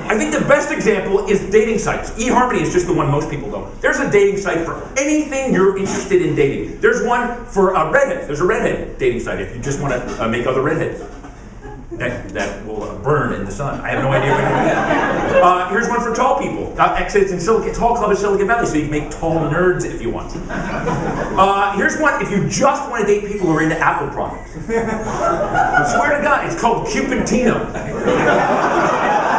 I think the best example is dating sites. eHarmony is just the one most people know. There's a dating site for anything you're interested in dating. There's one for redheads. There's a redhead dating site if you just want to make other redheads. That will burn in the sun. I have no idea what it is. Here's one for tall people. Actually, it's in Tall Club in Silicon Valley, so you can make tall nerds if you want. Here's one if you just want to date people who are into Apple products. I swear to God, it's called Cupidino.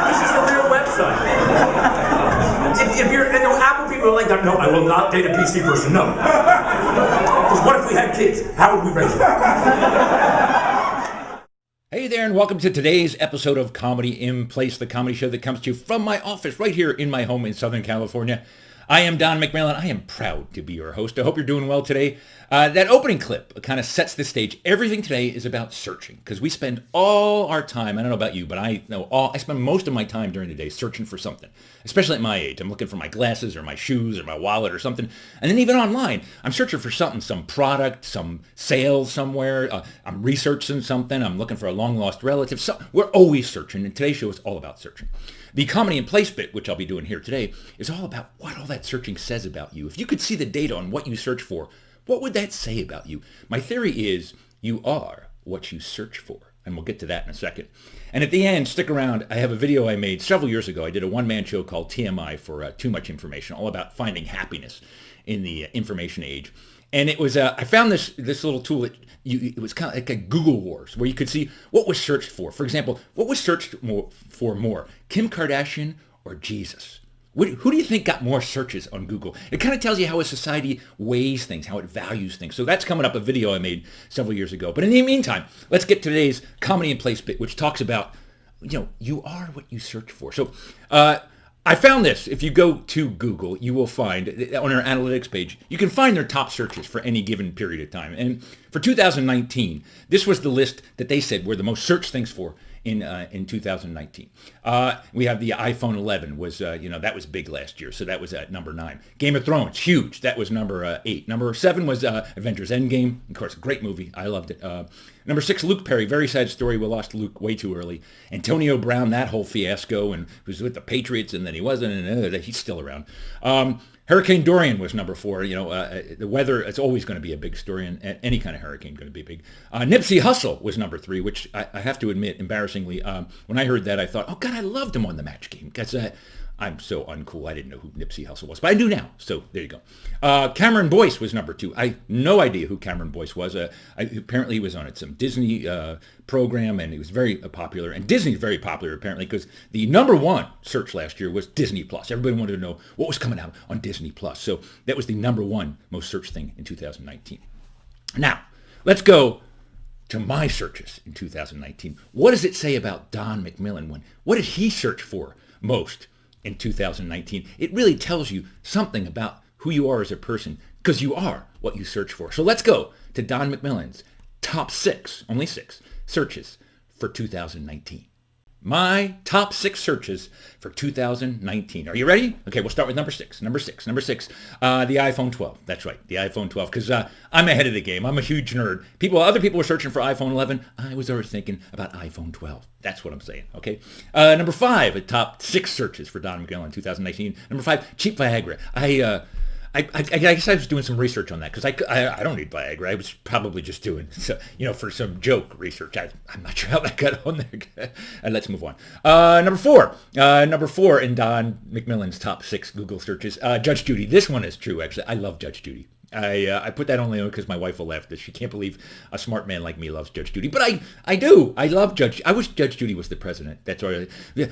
This is a real website. If you're into Apple people are like that, no, I will not date a PC person, no. Because what if we had kids? How would we raise them? Hey there, and welcome to today's episode of Comedy in Place, the comedy show that comes to you from my office right here in my home in Southern California. I am Don McMillan. I am proud to be your host. I hope you're doing well today. That opening clip kind of sets the stage. Everything today is about searching because we spend all our time, I don't know about you, but I spend most of my time during the day searching for something, especially at my age. I'm looking for my glasses or my shoes or my wallet or something. And then even online, I'm searching for something, some product, some sale somewhere. I'm researching something. I'm looking for a long-lost relative. So we're always searching, and today's show is all about searching. The Comedy in Place bit, which I'll be doing here today, is all about what all that searching says about you. If you could see the data on what you search for, what would that say about you? My theory is you are what you search for, and we'll get to that in a second. And at the end, stick around. I have a video I made several years ago. I did a one-man show called TMI for Too Much Information, all about finding happiness in the information age. And it was I found this little tool. It was kind of like a Google Wars, where you could see what was searched for. For example, what was searched for more, Kim Kardashian or Jesus? Who do you think got more searches on Google? It kind of tells you how a society weighs things, how it values things. So that's coming up, a video I made several years ago. But in the meantime, let's get to today's Comedy in Place bit, which talks about, you are what you search for. So I found this. If you go to Google, you will find on our analytics page, you can find their top searches for any given period of time. And for 2019, this was the list that they said were the most searched things for in 2019. We have the iPhone 11 was, that was big last year. So that was at number 9. Game of Thrones, huge. That was number 8. Number 7 was Avengers Endgame. Of course, a great movie. I loved it. Number 6, Luke Perry. Very sad story. We lost Luke way too early. Antonio Brown, that whole fiasco, and was with the Patriots, and then he wasn't, and he's still around. Hurricane Dorian was number 4. The weather, it's always going to be a big story, and any kind of hurricane going to be big. Nipsey Hussle was number 3, which I have to admit, embarrassingly, when I heard that, I thought, oh God, I loved him on the Match Game. Because I'm so uncool. I didn't know who Nipsey Hussle was, but I do now. So there you go. Cameron Boyce was number 2. I had no idea who Cameron Boyce was. Apparently he was on some Disney program, and he was very popular. And Disney's very popular apparently because the number 1 search last year was Disney Plus. Everybody wanted to know what was coming out on Disney Plus. So that was the number 1 most searched thing in 2019. Now, let's go to my searches in 2019. What does it say about Don McMillan? What did he search for most in 2019? It really tells you something about who you are as a person, because you are what you search for. So let's go to Don McMillan's top 6, only 6, searches for 2019. My top 6 searches for 2019. Are you ready? Okay, we'll start with number 6. Number 6, the iPhone 12. That's right, the iPhone 12, because I'm ahead of the game. I'm a huge nerd. Other people were searching for iPhone 11. I was already thinking about iPhone 12. That's what I'm saying, okay? Number 5, the top 6 searches for Don McMillan in 2019. Number 5, cheap Viagra. I guess I was doing some research on that because I don't need Viagra. I was probably just doing, for some joke research. I'm not sure how that got on there. Let's move on. Number 4 in Don McMillan's top 6 Google searches. Judge Judy. This one is true, actually. I love Judge Judy. I put that only because my wife will laugh that she can't believe a smart man like me loves Judge Judy. But I do. I love Judge. I wish Judge Judy was the president. That's right.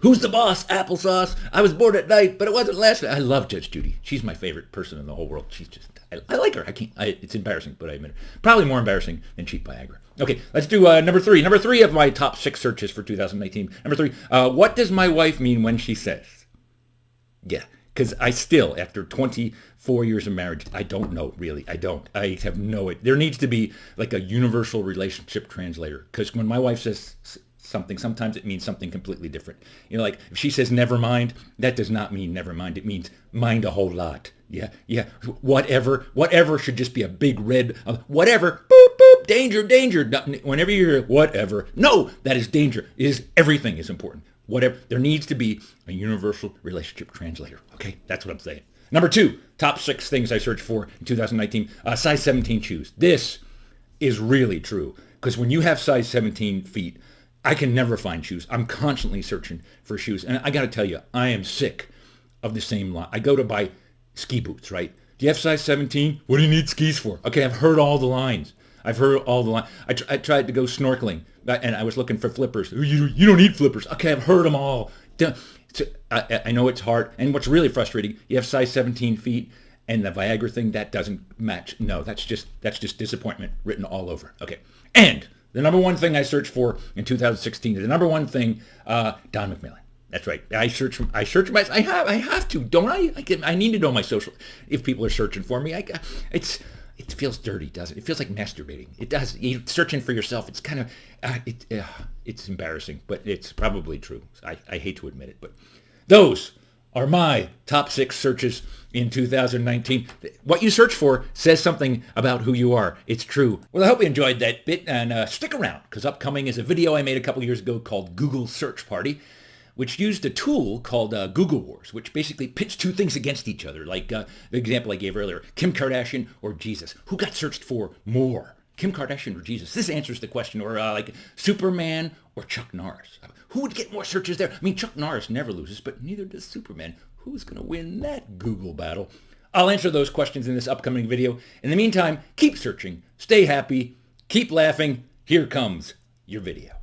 Who's the boss? Applesauce. I was born at night, but it wasn't last night. I love Judge Judy. She's my favorite person in the whole world. She's just, I like her. It's embarrassing, but I admit it. Probably more embarrassing than cheap Viagra. Okay, let's do number 3. Number 3 of my top 6 searches for 2019. Number 3, what does my wife mean when she says? Yeah. Because I still, after 24 years of marriage, I don't know, really. I don't. I have no idea. There needs to be like a universal relationship translator. Because when my wife says something, sometimes it means something completely different. Like if she says never mind, that does not mean never mind. It means mind a whole lot. Yeah. Whatever should just be a big red, whatever, boop, boop, danger. Whenever you hear whatever, no, that is danger. Everything is important. whatever. There needs to be a universal relationship translator. Okay, that's what I'm saying. Number 2, top 6 things I searched for in 2019, size 17 shoes. This is really true, because when you have size 17 feet, I can never find shoes. I'm constantly searching for shoes. And I got to tell you, I am sick of the same line. I go to buy ski boots, right? Do you have size 17? What do you need skis for? Okay, I've heard all the lines. I tried to go snorkeling, and I was looking for flippers. You don't need flippers. Okay, I've heard them all. I know it's hard. And what's really frustrating, you have size 17 feet, and the Viagra thing, that doesn't match. No, that's just disappointment written all over. Okay. And the number one thing I searched for in 2016, the number one thing, Don McMillan. That's right. I have to, don't I? I need to know my social, if people are searching for me. It feels dirty, doesn't it? It feels like masturbating. It does. You're searching for yourself. It's kind of, it's embarrassing, but it's probably true. I hate to admit it, but those are my top 6 searches in 2019. What you search for says something about who you are. It's true. Well, I hope you enjoyed that bit, and stick around, because upcoming is a video I made a couple years ago called Google Search Party, which used a tool called Google Wars, which basically pitched 2 things against each other, like the example I gave earlier, Kim Kardashian or Jesus. Who got searched for more, Kim Kardashian or Jesus? This answers the question. Or like Superman or Chuck Norris. Who would get more searches there? I mean, Chuck Norris never loses, but neither does Superman. Who's going to win that Google battle? I'll answer those questions in this upcoming video. In the meantime, keep searching, stay happy, keep laughing. Here comes your video.